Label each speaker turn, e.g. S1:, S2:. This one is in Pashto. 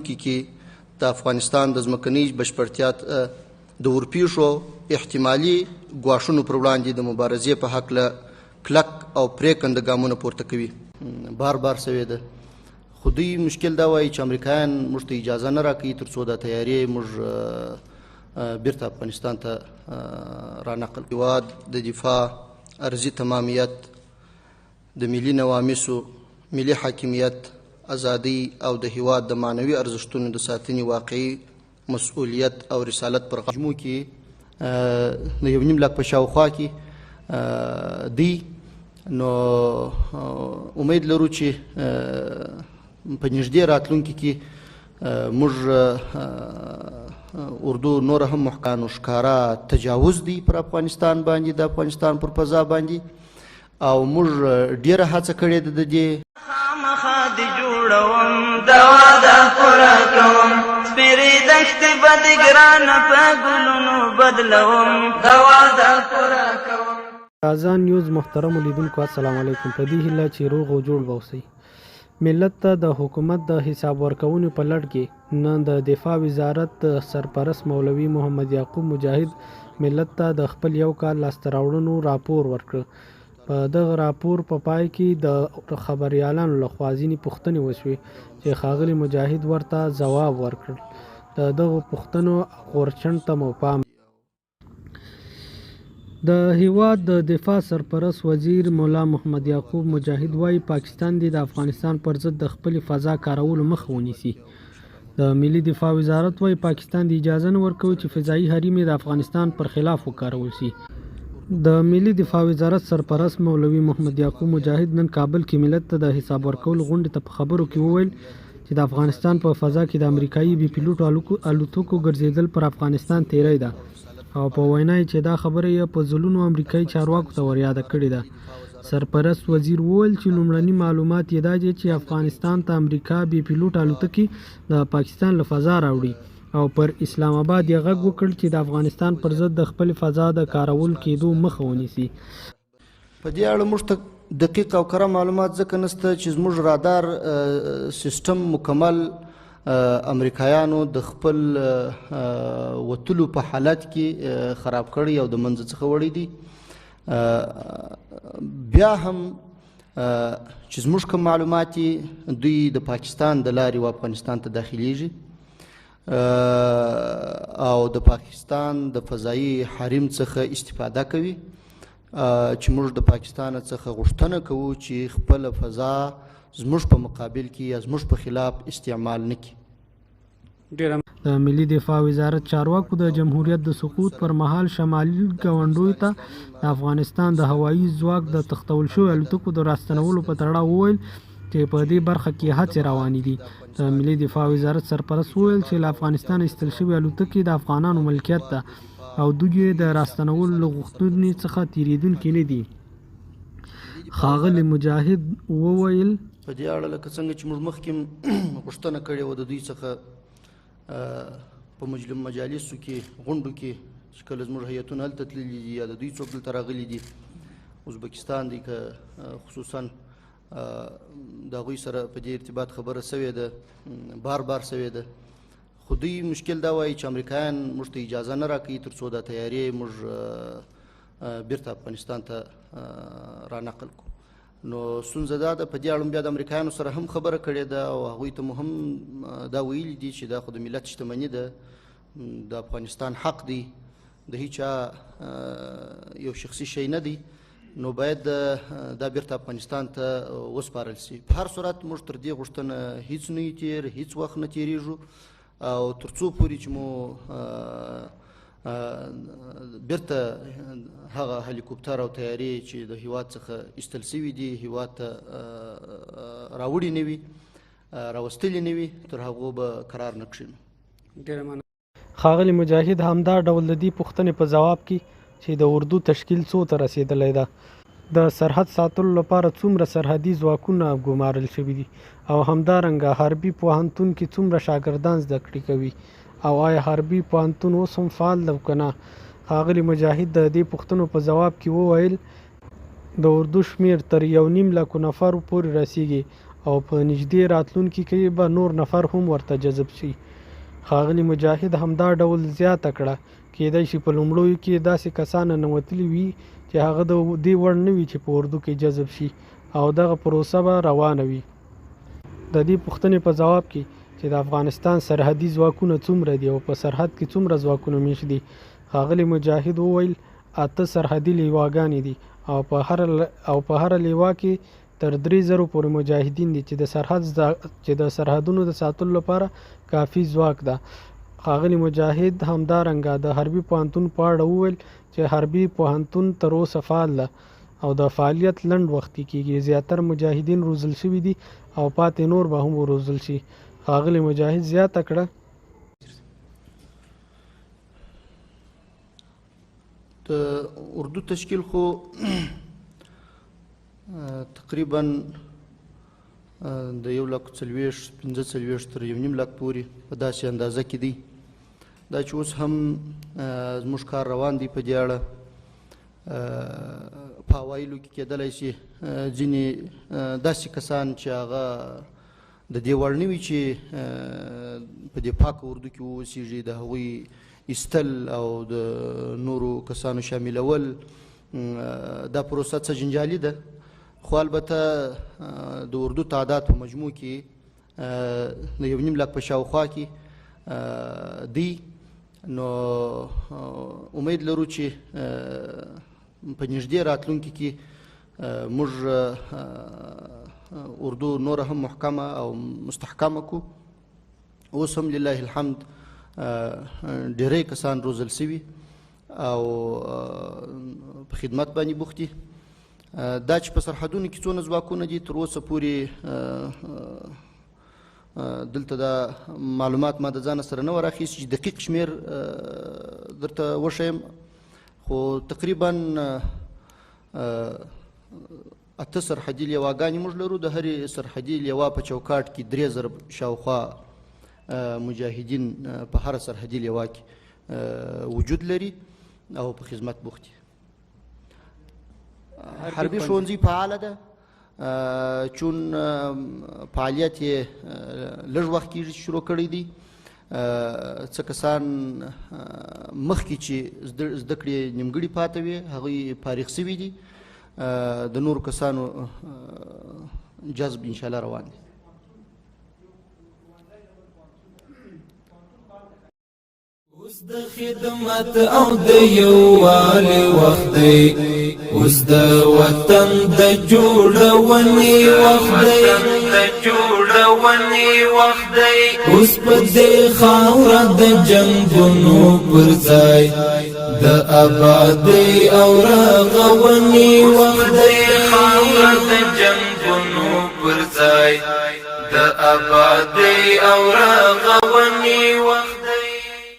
S1: کې د افغانستان د ځمکنۍ بشپړتیا د ورپېښو احتمالي ګواښونو پر وړاندې د مبارزې په هکله کلک او پرېکنده ګامونه پورته کوي. بار سوې ده، خو دوی مشکل دا وایي چې امریکایان موږ ته اجازه نه راکوي تر څو دا تیارې موږ بیرته افغانستان ته رانقل کړو. هېواد د دفاع ارضي تمامیت، د ملي نواميسو، ملي حاکمیت، ازادي او د هېواد د معنوي ارزښتونو د ساتنې واقعي مسؤلیت او رسالت پر غاړه کې د 1.5 لک په شاوخوا کې دی. نو امید لرو چې په نږدې راتلونکي کې موږ اردو نور هم محکانو ښکارا تجاوز دی پر افغانستان باندې، د افغانستان پر فضا باندې، او موږ ډیره هڅه کړې ده د دې
S2: خامخا د جوړوم د واده پوره کوم سپېرې دښتې به د ګرانه په ګلونو بدلوم د واده پوره کوم.
S3: آزان نیوز محترم لیدونکو السلام علیکم. په دې هیله چې روغ او جوړ به اوسئ. ملت ته د حکومت د حساب ورکونې په لړ کې نن د دفاع وزارت سرپرست مولوي محمد یعقوب مجاهد ملت ته د خپل یو کال لاسته راوړنو راپور ورکړ. په دغه راپور په پای کې د خبریالانو لخوا ځینې پوښتنې وشوې چې ښاغلي مجاهد ورته ځواب ورکړ. د دغو پوښتنو غورچڼ ته مو پام. د هیواد د دفاع سرپرست وزیر مولا محمد یعقوب مجاهد وایي پاکستان دې د افغانستان پر ضد د خپلې فضا کارولو مخه ونیسي. د ملي دفاع وزارت وایي پاکستان د اجازه نه ورکوي چې فضایي حریم د افغانستان پر خلاف وکارول شي. د ملي دفاع وزارت سرپرست مولوي محمد یعقوب مجاهد نن کابل کې ملت ته د حساب ورکولو غونډې ته په خبرو کې وویل چې د افغانستان په فضا کې د امریکایي بي پیلوټو الوتکو ګرځېدل پر افغانستان تیری ده، او په وینا یې چې دا خبره یې په ځلونو امریکایي چارواکو ته وریاده کړې ده. سرپرست وزیر وویل چې لومړني معلومات یې دا دي چې افغانستان ته امریکا بي پیلوټ الوتکې د پاکستان له فضا راوړي، او پر اسلام آباد یې غږ وکړ چې د افغانستان پر ضد د خپل فضا د کارول کېدو مخه ونیسي.
S1: په دې اړه موږ ته دقیق او کره معلومات ځکه نشته چې زموږ رادار سیستم مکمل امریکایانو د خپل وتلو په حالت کې خراب کړی او د منځ څخه وړی دي. بیا هم چې زموږ کوم معلومات دوی د پاکستان د لارې و افغانستان ته داخلیږي او د پاکستان د فضایي حریم څخه استفاده کوي، چې موږ د پاکستان څخه غوښتنه کوو چې خپل فضا زموږ په مقابل کې یا زموږ په خلاف استعمال نه کړي.
S3: د ملي دفاع وزارت چارواکو د جمهوریت د سقوط پر مهال شمالي ګاونډیو ته د افغانستان د هوایي ځواک د تختول شویو الوتکو د راستنولو په تړاو وویل چې په دې برخه کې هڅې روانې دي. د ملي دفاع وزارت سرپرست وویل چې له افغانستان ایستل شوي الوتکې د افغانانو ملکیت ده او دوی یې د راستنولو له غوښتنې څخه تیریدونکي نه دي. ښاغلي مجاهد وویل
S1: په دې اړه لکه څنګه چې موږ مخکې غوښتنه کړې وه د دوی څخه په مجالسو کې غونډو کې چې کله زموږ هیئتونه هلته تللي دي یا د دوی څوک دلته راغلي دي، ازبکستان دی که خصوصا د هغوی سره په دې ارتباط خبره سوې ده، بار سوې ده، خو دوی مشکل دا وایي چې امریکایان موږ ته اجازه نه راکوي تر څو دا تیارې موږ بیرته افغانستان ته رانقل کړو. نو ستونزه دا ده، په دې اړه بیا د امریکایانو سره هم خبره کړې ده او هغوی ته مو هم دا ویلي دي چې دا خو د ملت شتمني ده، د افغانستان حق دی، د هیچا یو شخصي شی نه دی، نو باید دا بیرته افغانستان ته وسپارل شي. په هر صورت موږ تر دې غوښتنه هیڅ نه یو تیر، هیڅ وخت نه تیریږو، او تر څو پورې چې مو بیرته هغه هلیکوپتر او تیارې چې د هیواد څخه ایستل شوي دي هیواد ته راوړي نه وي، راوستلي نه وي، تر هغو به قرار نه کښېنو.
S3: ښاغلي مجاهد همدا ډول د دې پوښتنې په ځواب کې چې د اردو تشکیل څو ته رسېدلی ده، د سرحد ساتلو لپاره څومره سرحدي ځواکونه ګمارل شوي دي، او همدارنګه حربي پوهنتون کې څومره شاګردان زده کړې کوي، او آیا حربي پوهنتون اوس هم فعال ده که نه. ښاغلي مجاهد د دې پوښتنو په ځواب کې وویل د اردو شمیر تر 1.5 لک نفرو پورې رسیږي، او په نږدې راتلونکي کې به نور نفر هم ورته جذب شي. ښاغلي مجاهد همدا ډول زیاته کړه کېدای شي په لومړیو کې داسې کسان ننوتلي وي چې هغه د دې وړ نه وي چې په اردو کې جذب شي او دغه پروسه به روانه وي. د دې پوښتنې په ځواب کې چې د افغانستان سرحدي ځواکونه څومره دي او په سرحد کې څومره ځواکونه میشت دي، ښاغلي مجاهد وویل 8 سرحدي لیواګانې دي او په هره لیوا کې تر 3000 پورې مجاهدین دي چې د سرحدونو د ساتلو لپاره کافي ځواک ده. ښاغلي مجاهد همدارنګه د حربي پوهنتون په اړه وویل چې حربي پوهنتون تر اوسه فعال ده او د فعالیت لنډ وختي کېږي. زیاتره مجاهدین روزل شوي دي او پاتې نور به هم وروزل شي. ښاغلي مجاهد زیاته کړه
S1: د اردو تشکیل خو تقریبا د 1,40,45 تر 1.5 لک پورې په داسې اندازه کې دی. دا چې اوس هم زموږ کار روان دی په دې اړه په اوایلو کې کېدلی شي ځینې داسې کسان چې هغه د دې وړ نه وي چې په دې پاکه اردو کې واوسیږي د هغوی ایستل او د نورو کسانو شاملول دا پروسه څه جنجالي ده، خو البته د اردو تعداد په مجموع کې د 1.5 لک په شاوخوا کې دی. نو امید لرو چې په نږدې راتلونکي کې موږ اردو نور هم محکمه او مستحکمه کو. اوس هم لله الحمد ډیری کسان روزل سوي او په خدمت باندې بوخت دي. دا چې په سرحدونو کې څونه ځواکونه دي تر اوسه پورې دلته دا معلومات ما د ځانه سره نه وراخیست چې دقیق شمیر درته وښیم، خو تقریبا 8 سرحدي لیواګانې موږ لرو. د هرې سرحدي لیوا په چوکاټ کې 3000 شاوخوا مجاهدین په هر سرحدي لیوا کې وجود لري او په خدمت بوخت دي. حربي ښوونځي فعاله ده، چون فعالیت یې لږ وخت کېږي چې شروع کړی دی. څه کسان مخکې چې زده کړې نیمګړي پاته وي هغوی فارغ سوي دي، د نورو کسانو جذب انشاءالله روان دی.
S4: اوس د خدمت او د یووالي وخت دی، اوس د وطن د جوړونې وخت دی، اوس په دې خاوره د جنګونو پر ځای د آبادۍ او رغونې وخت دی، خاوره د جنګونو پر ځای د آبادۍ او رغونې وخت